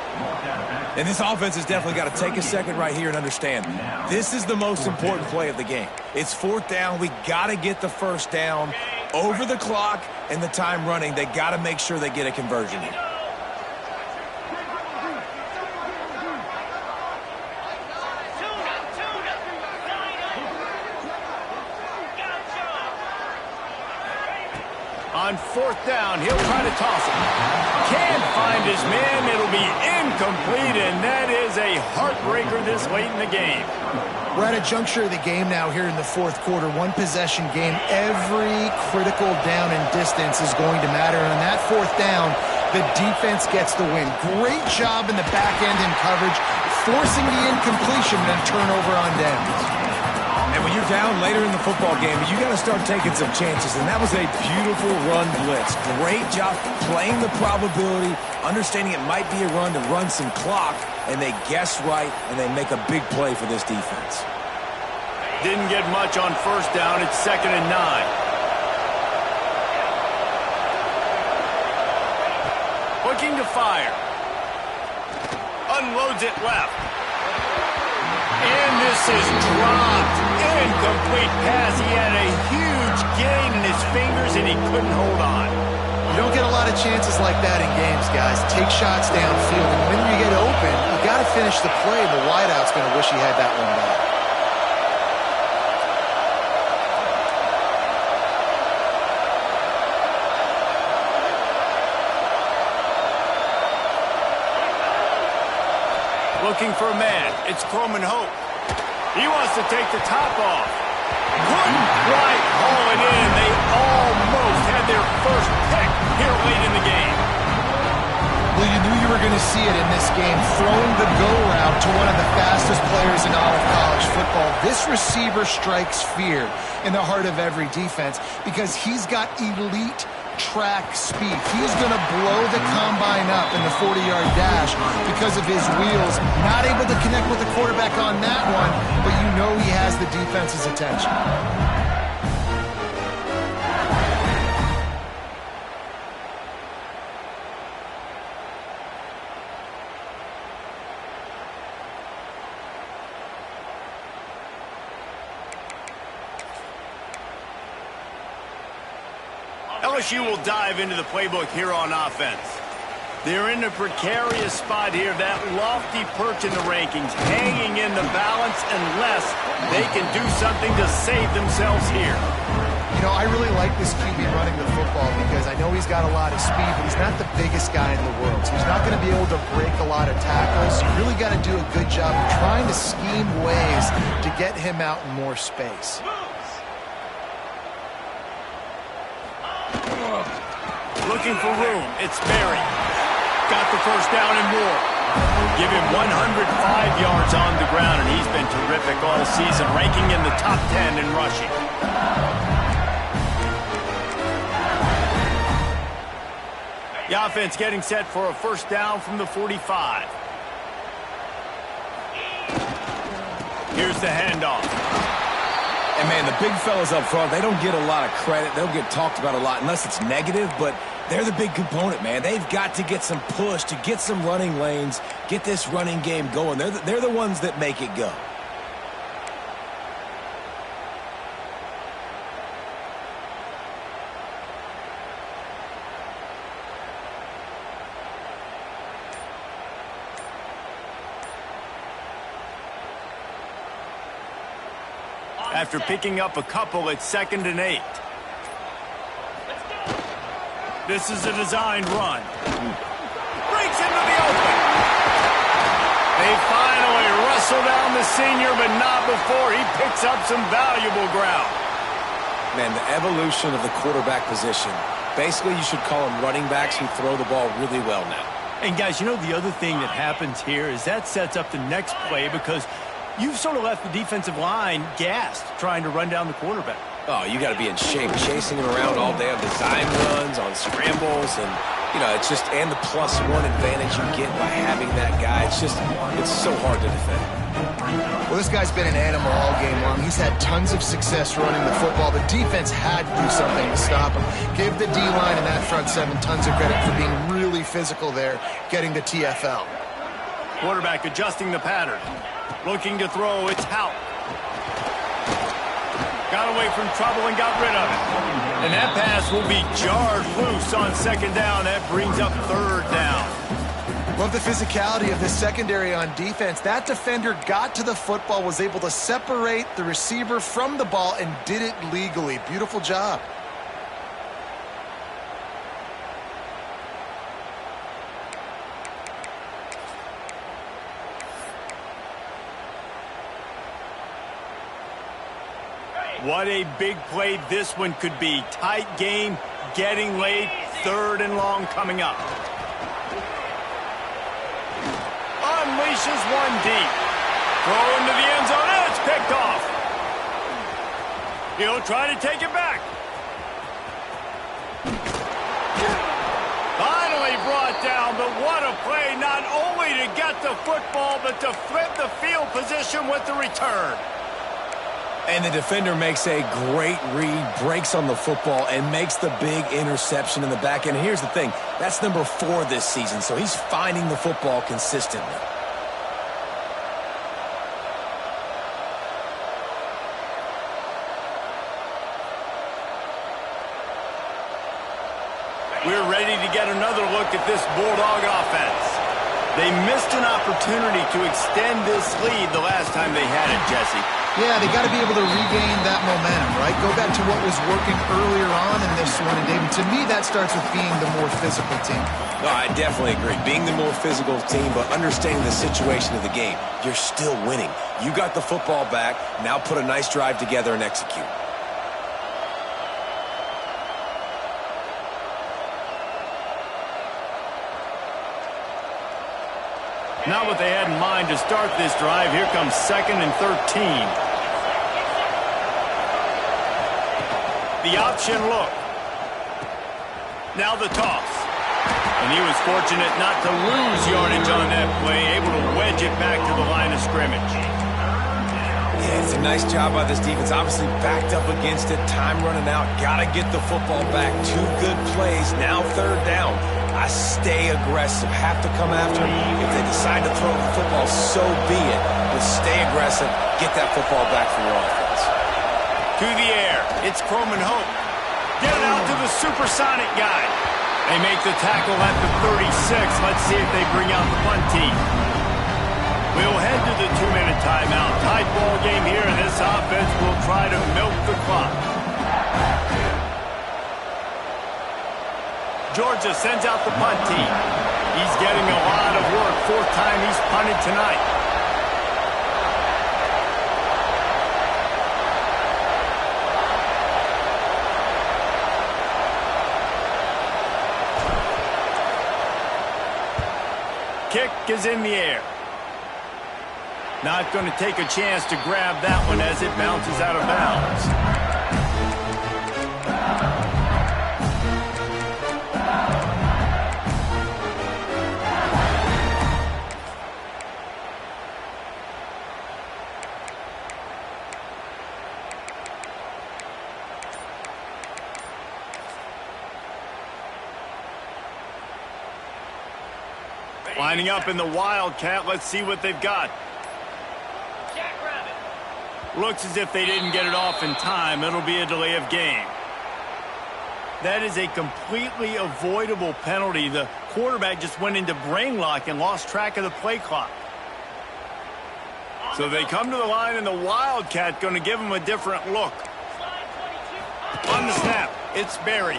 [SPEAKER 4] And this offense has definitely got to take a second right here and understand, this is the most important play of the game. It's fourth down. We got to get the first down over the clock and the time running. They got to make sure they get a conversion here.
[SPEAKER 1] On fourth down, he'll try to toss it. Can't find his man. It'll be incomplete, and that is a heartbreaker this late in the game.
[SPEAKER 3] We're at a juncture of the game now here in the fourth quarter. One possession game. Every critical down and distance is going to matter. And on that fourth down, the defense gets the win. Great job in the back end in coverage, forcing the incompletion and turnover on downs.
[SPEAKER 4] And when you're down later in the football game, you got to start taking some chances. And that was a beautiful run blitz. Great job playing the probability, understanding it might be a run to run some clock, and they guess right, and they make a big play for this defense.
[SPEAKER 1] Didn't get much on first down. It's 2nd and 9. Looking to fire. Unloads it left. And this is dropped. Incomplete pass. He had a huge gain in his fingers, and he couldn't hold on.
[SPEAKER 3] You don't get a lot of chances like that in games, guys. Take shots downfield, and when you get open, you got to finish the play. The wideout's going to wish he had that one back.
[SPEAKER 1] Looking for a man. It's Coleman Hope. He wants to take the top off. Couldn't quite haul it in. They almost had their first pick here late in the game.
[SPEAKER 3] Well, you knew you were going to see it in this game, throwing the go route to one of the fastest players in all of college football. This receiver strikes fear in the heart of every defense because he's got elite track speed. He's going to blow the combine up in the 40-yard dash because of his wheels. Not able to connect with the quarterback on that one, but you know he has the defense's attention.
[SPEAKER 1] LSU will dive into the playbook here on offense. They're in a precarious spot here, that lofty perch in the rankings, hanging in the balance unless they can do something to save themselves here.
[SPEAKER 3] You know, I really like this QB running the football because I know he's got a lot of speed, but he's not the biggest guy in the world. So he's not going to be able to break a lot of tackles. You really got to do a good job of trying to scheme ways to get him out in more space.
[SPEAKER 1] Looking for room. It's Berry. Got the first down and more. Give him 105 yards on the ground, and he's been terrific all season, ranking in the top 10 in rushing. The offense getting set for a first down from the 45. Here's the handoff.
[SPEAKER 4] And, man, the big fellas up front, they don't get a lot of credit. They'll get talked about a lot unless it's negative, but they're the big component, man. They've got to get some push to get some running lanes, get this running game going. They're the ones that make it go.
[SPEAKER 1] After picking up a couple, it's 2nd and 8. This is a designed run. Breaks into the open. They finally wrestle down the senior, but not before he picks up some valuable ground.
[SPEAKER 4] Man, the evolution of the quarterback position. Basically, you should call them running backs who throw the ball really well now.
[SPEAKER 1] And, guys, you know the other thing that happens here is that sets up the next play because you've sort of left the defensive line gassed trying to run down the quarterback.
[SPEAKER 4] Oh, you got to be in shape, chasing him around all day on design runs, on scrambles, and, you know, it's just, and the +1 advantage you get by having that guy. It's just, it's so hard to defend.
[SPEAKER 3] Well, this guy's been an animal all game long. He's had tons of success running the football. The defense had to do something to stop him. Give the D-line and that front seven tons of credit for being really physical there, getting the TFL.
[SPEAKER 1] Quarterback adjusting the pattern. Looking to throw, it's Hout. Got away from trouble and got rid of it. And that pass will be jarred loose on 2nd down. That brings up 3rd down.
[SPEAKER 3] Love the physicality of this secondary on defense. That defender got to the football, was able to separate the receiver from the ball, and did it legally. Beautiful job.
[SPEAKER 1] What a big play this one could be. Tight game, getting late, 3rd and long coming up. Unleashes one deep. Throw into the end zone, and it's picked off. He'll try to take it back. Finally brought down, but what a play, not only to get the football, but to flip the field position with the return.
[SPEAKER 4] And the defender makes a great read, breaks on the football, and makes the big interception in the back end. Here's the thing. That's number 4 this season, so he's finding the football consistently.
[SPEAKER 1] We're ready to get another look at this Bulldog offense. They missed an opportunity to extend this lead the last time they had it, Jesse.
[SPEAKER 3] Yeah, they got to be able to regain that momentum, right? Go back to what was working earlier on in this one. And, David, to me, that starts with being the more physical team.
[SPEAKER 4] No, I definitely agree. Being the more physical team, but understanding the situation of the game. You're still winning. You got the football back. Now put a nice drive together and execute.
[SPEAKER 1] Not what they had in mind to start this drive. Here comes 2nd and 13. The option look. Now the toss. And he was fortunate not to lose yardage on that play, able to wedge it back to the line of scrimmage.
[SPEAKER 4] Yeah, it's a nice job by this defense. Obviously backed up against it. Time running out. Got to get the football back. 2 good plays. Now 3rd down. I stay aggressive. Have to come after him. If they decide to throw the football, so be it. But stay aggressive. Get that football back for your offense.
[SPEAKER 1] To the air. It's Croman Hope. Get it out to the supersonic guy. They make the tackle at the 36. Let's see if they bring out the punt team. We'll head to the 2-minute timeout. Tight ball game here, and this offense will try to milk the clock. Georgia sends out the punt team. He's getting a lot of work. 4th time he's punted tonight. kick is in the air. Not going to take a chance to grab that one as it bounces out of bounds. Lining up in the Wildcat. Let's see what they've got. Looks as if they didn't get it off in time. It'll be a delay of game. That is a completely avoidable penalty. The quarterback just went into brain lock and lost track of the play clock. So they come to the line, and the Wildcat going to give them a different look. On the snap, it's Berry.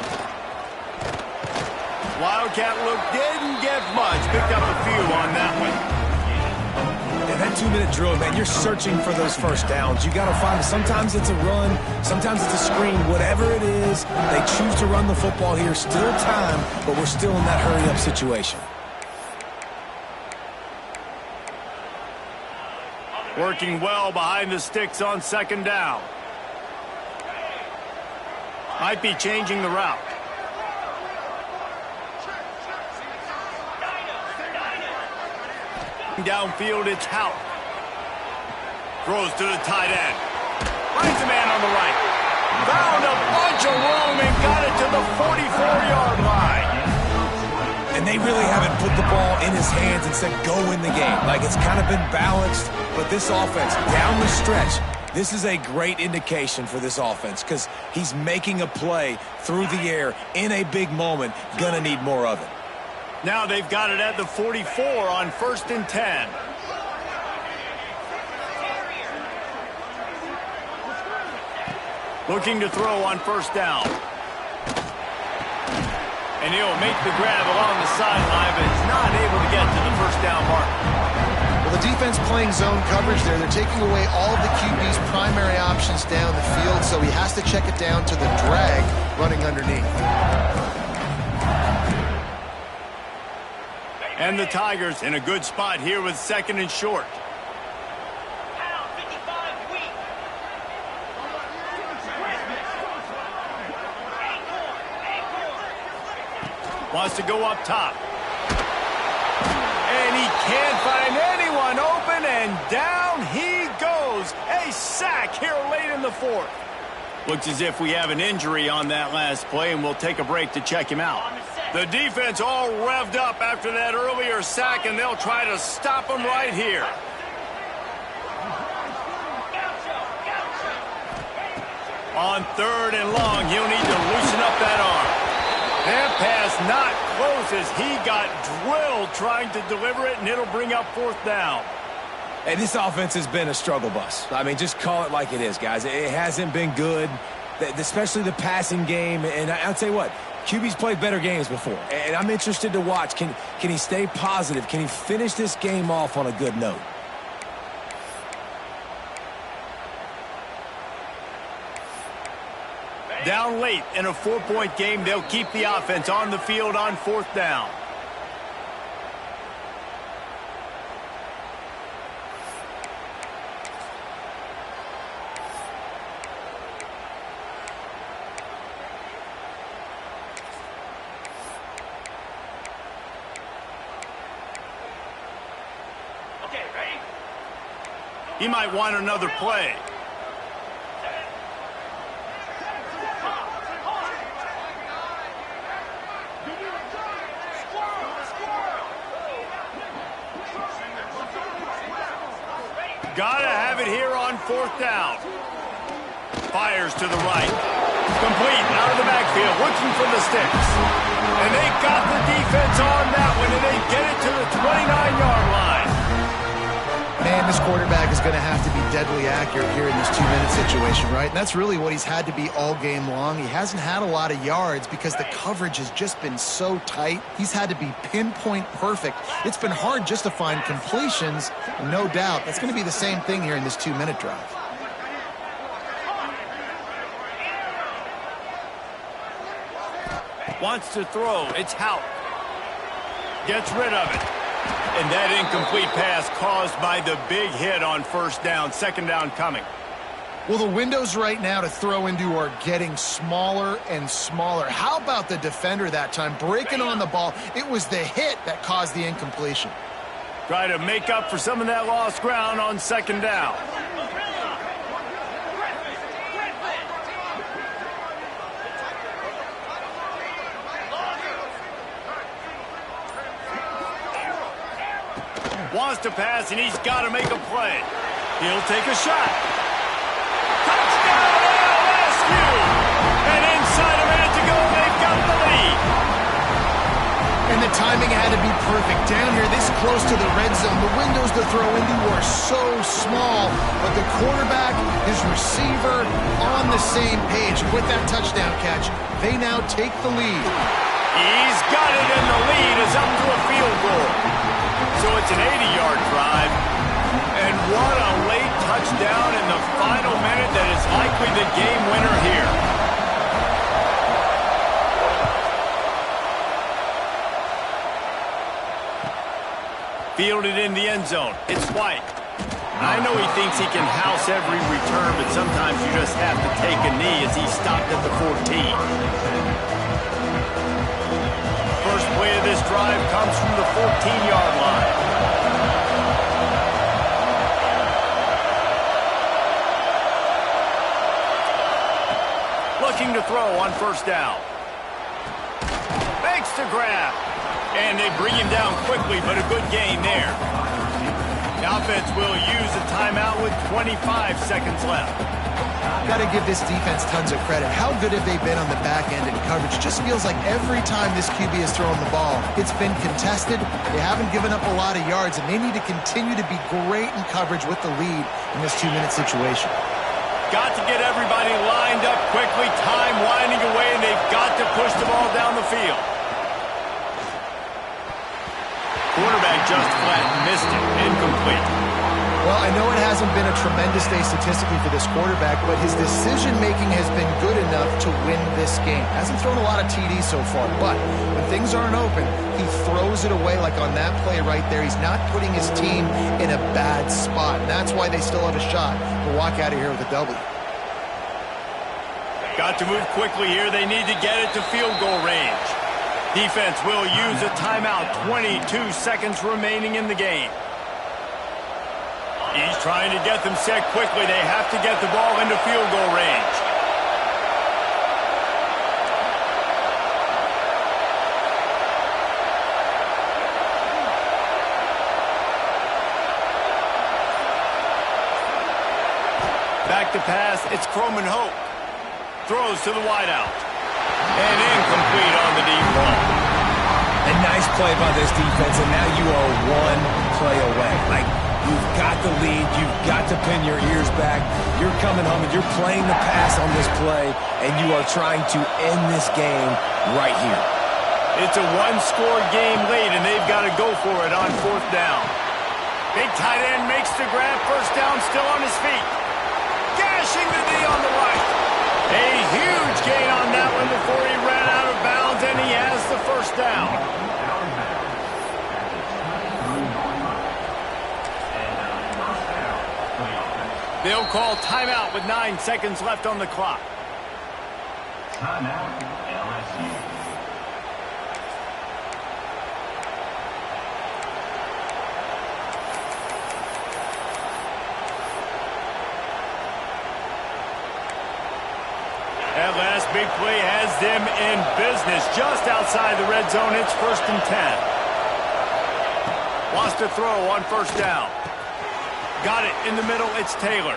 [SPEAKER 1] Wildcat look didn't get much. Picked up a few on that one.
[SPEAKER 4] And that 2-minute drill, man, you're searching for those first downs. You got to find it. Sometimes it's a run. Sometimes it's a screen. Whatever it is, they choose to run the football here. Still time, but we're still in that hurry-up situation.
[SPEAKER 1] Working well behind the sticks on second down. Might be changing the route. Downfield, it's Hout. Throws to the tight end. Finds a man on the right. Found a bunch of room and got it to the 44-yard line.
[SPEAKER 4] And they really haven't put the ball in his hands and said, go win the game. Like, it's kind of been balanced, but this offense, down the stretch, this is a great indication for this offense because he's making a play through the air in a big moment. Gonna need more of it.
[SPEAKER 1] Now they've got it at the 44 on 1st and 10. Looking to throw on 1st down. And he'll make the grab along the sideline, but is not able to get to the 1st down mark.
[SPEAKER 3] Well, the defense playing zone coverage there. They're taking away all of the QB's primary options down the field, so he has to check it down to the drag running underneath.
[SPEAKER 1] And the Tigers in a good spot here with 2nd and short. Wants to go up top. And he can't find anyone open, and down he goes. A sack here late in the 4th. Looks as if we have an injury on that last play, and we'll take a break to check him out. The defense all revved up after that earlier sack, and they'll try to stop him right here. On 3rd and long, he'll need to loosen up that arm. That pass not close as he got drilled trying to deliver it, and it'll bring up 4th down.
[SPEAKER 4] Hey, this offense has been a struggle bus. I mean, just call it like it is, guys. It hasn't been good, especially the passing game. And I'll tell you what, QB's played better games before, and I'm interested to watch. Can he stay positive? Can he finish this game off on a good note?
[SPEAKER 1] Down late in a 4-point game, they'll keep the offense on the field on 4th down. He might want another play. Gotta have it here on 4th down. Fires to the right. Complete out of the backfield, looking for the sticks. And they got the defense on that one, and they get it to the 29-yard line.
[SPEAKER 3] Man, this quarterback is going to have to be deadly accurate here in this 2-minute situation, right? And that's really what he's had to be all game long. He hasn't had a lot of yards because the coverage has just been so tight. He's had to be pinpoint perfect. It's been hard just to find completions, no doubt. That's going to be the same thing here in this 2-minute drive.
[SPEAKER 1] Wants to throw. It's Hout. Gets rid of it. And that incomplete pass caused by the big hit on first down. Second down coming.
[SPEAKER 3] Well, the windows right now to throw into are getting smaller and smaller. How about the defender that time breaking on the ball? It was the hit that caused the incompletion.
[SPEAKER 1] Try to make up for some of that lost ground on second down. Wants to pass, and he's got to make a play. He'll take a shot. Touchdown, LSU! And inside a minute to go, they've got the lead.
[SPEAKER 3] And the timing had to be perfect. Down here, this close to the red zone, the windows to throw into are so small, but the quarterback, his receiver, on the same page. With that touchdown catch, they now take the lead.
[SPEAKER 1] He's got it, and the lead is up to a field goal. So it's an 80-yard drive. And what a late touchdown in the final minute that is likely the game winner here. Fielded in the end zone. It's White. I know he thinks he can house every return, but sometimes you just have to take a knee as he stopped at the 14. First play of this drive comes from the 14-yard line. Looking to throw on first down. Makes the grab. And they bring him down quickly, but a good gain there. The offense will use a timeout with 25 seconds left.
[SPEAKER 3] Got to give this defense tons of credit. How good have they been on the back end in coverage? Just feels like every time this QB has thrown the ball, it's been contested. They haven't given up a lot of yards, and they need to continue to be great in coverage with the lead in this 2-minute situation.
[SPEAKER 1] Got to get everybody lined up quickly, time winding away, and they've got to push the ball down the field. Quarterback just flat missed it. Incomplete.
[SPEAKER 3] Well, I know it hasn't been a tremendous day statistically for this quarterback, but his decision-making has been good enough to win this game. Hasn't thrown a lot of TDs so far, but when things aren't open, he throws it away like on that play right there. He's not putting his team in a bad spot, and that's why they still have a shot to walk out of here with a W.
[SPEAKER 1] Got to move quickly here. They need to get it to field goal range. Defense will use a timeout. 22 seconds remaining in the game. He's trying to get them set quickly. They have to get the ball into field goal range. Back to pass. It's Croman Hope. Throws to the wideout. And incomplete on the deep ball.
[SPEAKER 4] A nice play by this defense, and now you are one play away. Like, you've got the lead. You've got to pin your ears back. You're coming home, and you're playing the pass on this play, and you are trying to end this game right here.
[SPEAKER 1] It's a one-score game late, and they've got to go for it on fourth down. Big tight end makes the grab. First down, still on his feet. Gashing the knee on the right. A huge gain on that one before he ran out of bounds, and he has the first down. They'll call timeout with 9 seconds left on the clock.
[SPEAKER 6] Timeout, LSU.
[SPEAKER 1] That last big play has them in business just outside the red zone. It's 1st and 10. Wants to throw on first down. Got it in the middle. It's Taylor.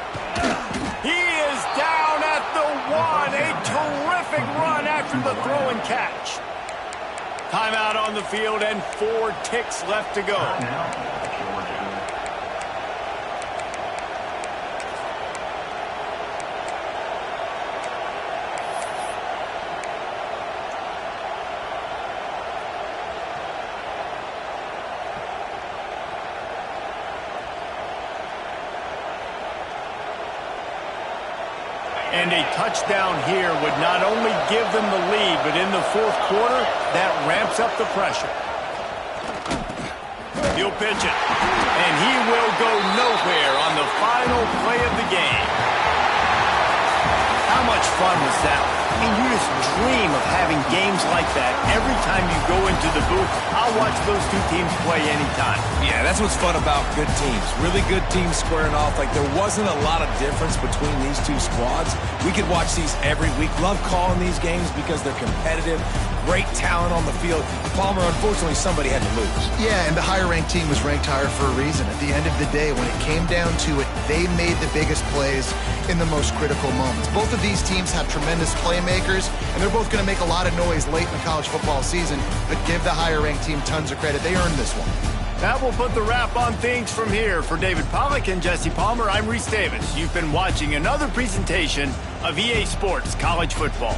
[SPEAKER 1] He is down at the 1. A terrific run after the throw and catch. Timeout on the field and 4 ticks left to go. And a touchdown here would not only give them the lead, but in the fourth quarter, that ramps up the pressure. He'll pitch it. And he will go nowhere on the final play of the game. How much fun was that? I mean, you just dream of having games like that every time you go into the booth. I'll watch those two teams play anytime.
[SPEAKER 4] Yeah, that's what's fun about good teams. Really good teams squaring off. Like, there wasn't a lot of difference between these two squads. We could watch these every week. Love calling these games because they're competitive. Great talent on the field. Palmer, unfortunately, somebody had to lose.
[SPEAKER 3] Yeah, and the higher-ranked team was ranked higher for a reason. At the end of the day, when it came down to it, they made the biggest plays in the most critical moments. Both of these teams have tremendous playmakers, and they're both going to make a lot of noise late in the college football season, but give the higher-ranked team tons of credit. They earned this one.
[SPEAKER 1] That will put the wrap on things from here. For David Pollack and Jesse Palmer, I'm Reese Davis. You've been watching another presentation of EA Sports College Football.